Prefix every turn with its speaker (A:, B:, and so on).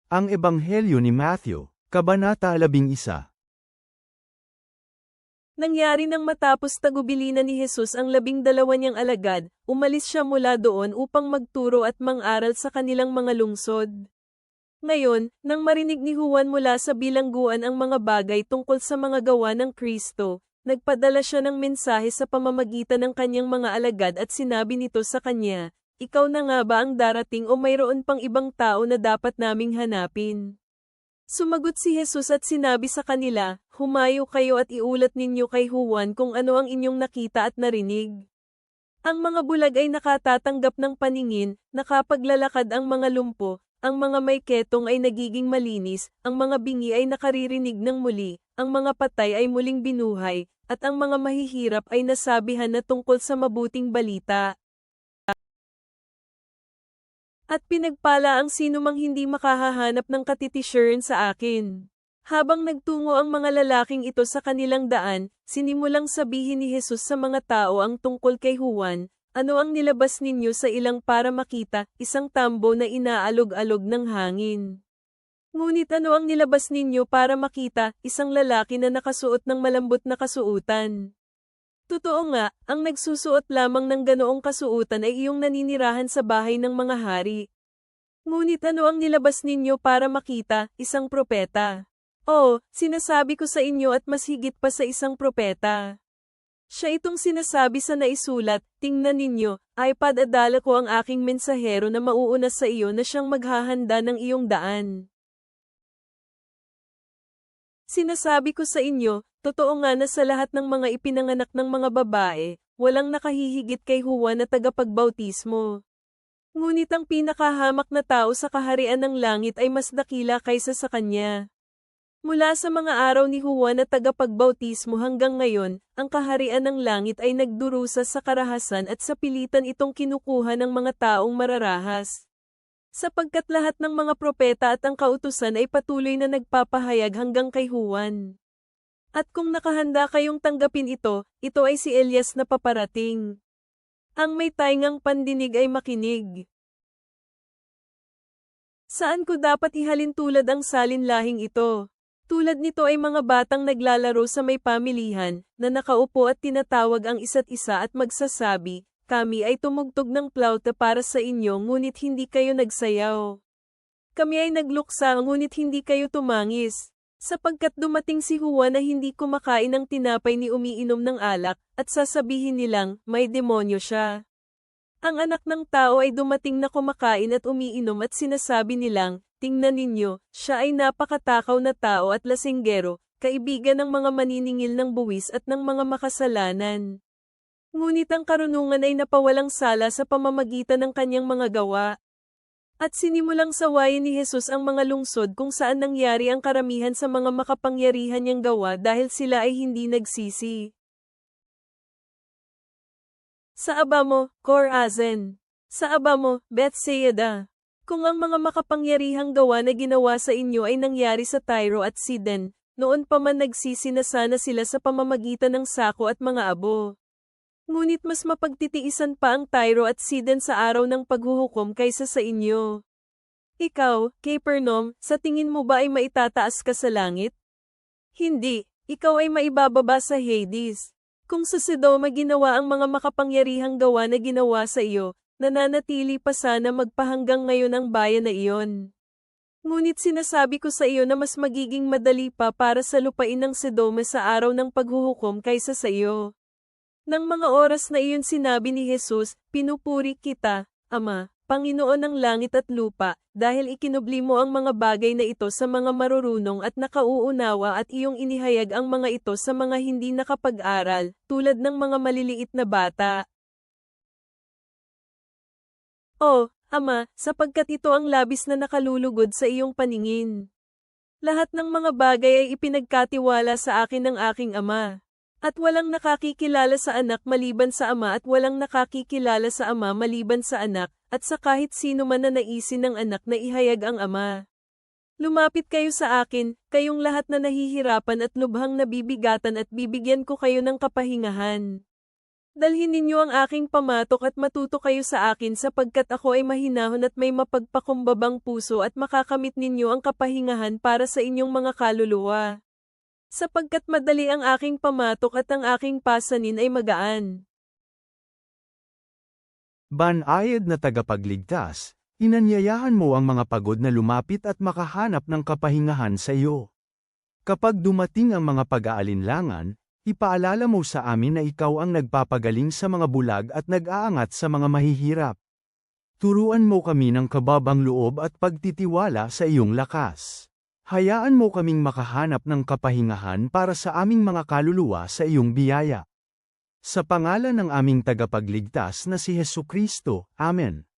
A: Ang Ebanghelyo ni Matthew, Kabanata 11.
B: Nangyari nang matapos tagubilinan ni Jesus ang 12 niyang alagad, umalis siya mula doon upang magturo at mang-aral sa kanilang mga lungsod. Ngayon, nang marinig ni Juan mula sa bilangguan ang mga bagay tungkol sa mga gawa ng Kristo, nagpadala siya ng mensahe sa pamamagitan ng kanyang mga alagad at sinabi nito sa kanya, "Ikaw na nga ba ang darating o mayroon pang ibang tao na dapat naming hanapin?" Sumagot si Jesus at sinabi sa kanila, "Humayo kayo at iulat ninyo kay Juan kung ano ang inyong nakita at narinig. Ang mga bulag ay nakatatanggap ng paningin, nakapaglalakad ang mga lumpo, ang mga may ketong ay nagiging malinis, ang mga bingi ay nakaririnig ng muli, ang mga patay ay muling binuhay, at ang mga mahihirap ay nasabihan na tungkol sa mabuting balita. At pinagpala ang sinumang hindi makahahanap ng katitisyaran sa akin." Habang nagtungo ang mga lalaking ito sa kanilang daan, sinimulang sabihin ni Jesus sa mga tao ang tungkol kay Juan, "Ano ang nilabas ninyo sa ilang para makita, isang tambo na inaalog-alog ng hangin? Ngunit ano ang nilabas ninyo para makita, isang lalaki na nakasuot ng malambot na kasuutan? Totoo nga, ang nagsusuot lamang ng ganoong kasuutan ay iyong naninirahan sa bahay ng mga hari. Ngunit ano ang nilabas ninyo para makita, isang propeta? Oo, sinasabi ko sa inyo at mas higit pa sa isang propeta. Siya itong sinasabi sa naisulat, tingnan ninyo, ay padadala ko ang aking mensahero na mauuna sa iyo na siyang maghahanda ng iyong daan. Sinasabi ko sa inyo, totoo nga na sa lahat ng mga ipinanganak ng mga babae, walang nakahihigit kay Juan na tagapagbautismo. Ngunit ang pinakahamak na tao sa kaharian ng langit ay mas dakila kaysa sa kanya. Mula sa mga araw ni Juan na tagapagbautismo hanggang ngayon, ang kaharian ng langit ay nagdurusa sa karahasan at sa pilitan itong kinukuha ng mga taong mararahas. Sapagkat lahat ng mga propeta at ang kautusan ay patuloy na nagpapahayag hanggang kay Juan. At kung nakahanda kayong tanggapin ito, ito ay si Elias na paparating. Ang may taingang pandinig ay makinig. Saan ko dapat ihalin tulad ang salinlahing ito? Tulad nito ay mga batang naglalaro sa may pamilihan, na nakaupo at tinatawag ang isa't isa at magsasabi, "Kami ay tumugtog ng plauta para sa inyo ngunit hindi kayo nagsayaw. Kami ay nagluksa ngunit hindi kayo tumangis." Sapagkat dumating si Juan na hindi kumakain ng tinapay ni umiinom ng alak, at sasabihin nilang, "May demonyo siya." Ang anak ng tao ay dumating na kumakain at umiinom at sinasabi nilang, "Tingnan ninyo, siya ay napakatakaw na tao at lasinggero, kaibigan ng mga maniningil ng buwis at ng mga makasalanan." Ngunit ang karunungan ay napawalang sala sa pamamagitan ng kanyang mga gawa. At sinimulang sawayin ni Jesus ang mga lungsod kung saan nangyari ang karamihan sa mga makapangyarihan niyang gawa dahil sila ay hindi nagsisi. Sa aba mo, Chorazin! Sa aba mo, Bethsaida! Kung ang mga makapangyarihang gawa na ginawa sa inyo ay nangyari sa Tyro at Sidon, noon pa man nagsisi na sana sila sa pamamagitan ng sako at mga abo. Ngunit mas mapagtitiisan pa ang Tyro at Sidon sa araw ng paghuhukom kaysa sa inyo. Ikaw, Capernaum, sa tingin mo ba ay maitataas ka sa langit? Hindi, ikaw ay maibababa sa Hades. Kung sa Sodoma ginawa ang mga makapangyarihang gawa na ginawa sa iyo, nananatili pa sana magpahanggang ngayon ang bayan na iyon. Ngunit sinasabi ko sa iyo na mas magiging madali pa para sa lupain ng Sodoma sa araw ng paghuhukom kaysa sa iyo. Nang mga oras na iyon sinabi ni Jesus, "Pinupuri kita, Ama, Panginoon ng langit at lupa, dahil ikinubli mo ang mga bagay na ito sa mga marurunong at nakauunawa at iyong inihayag ang mga ito sa mga hindi nakapag-aral, tulad ng mga maliliit na bata. O, Ama, sapagkat ito ang labis na nakalulugod sa iyong paningin. Lahat ng mga bagay ay ipinagkatiwala sa akin ng aking Ama. At walang nakakikilala sa anak maliban sa Ama at walang nakakikilala sa Ama maliban sa anak, at sa kahit sino man na naisin ng anak na ihayag ang Ama. Lumapit kayo sa akin, kayong lahat na nahihirapan at lubhang nabibigatan at bibigyan ko kayo ng kapahingahan." Dalhin ninyo ang aking pamatok at matuto kayo sa akin sapagkat ako ay mahinahon at may mapagpakumbabang puso at makakamit ninyo ang kapahingahan para sa inyong mga kaluluwa. Sapagkat madali ang aking pamatok at ang aking pasanin ay magaan.
A: Banayad na tagapagligtas, inanyayahan mo ang mga pagod na lumapit at makahanap ng kapahingahan sa iyo. Kapag dumating ang mga pag-aalinlangan, ipaalala mo sa amin na ikaw ang nagpapagaling sa mga bulag at nag-aangat sa mga mahihirap. Turuan mo kami ng kababang loob at pagtitiwala sa iyong lakas. Hayaan mo kaming makahanap ng kapahingahan para sa aming mga kaluluwa sa iyong biyaya. Sa pangalan ng aming tagapagligtas na si Hesukristo, Amen.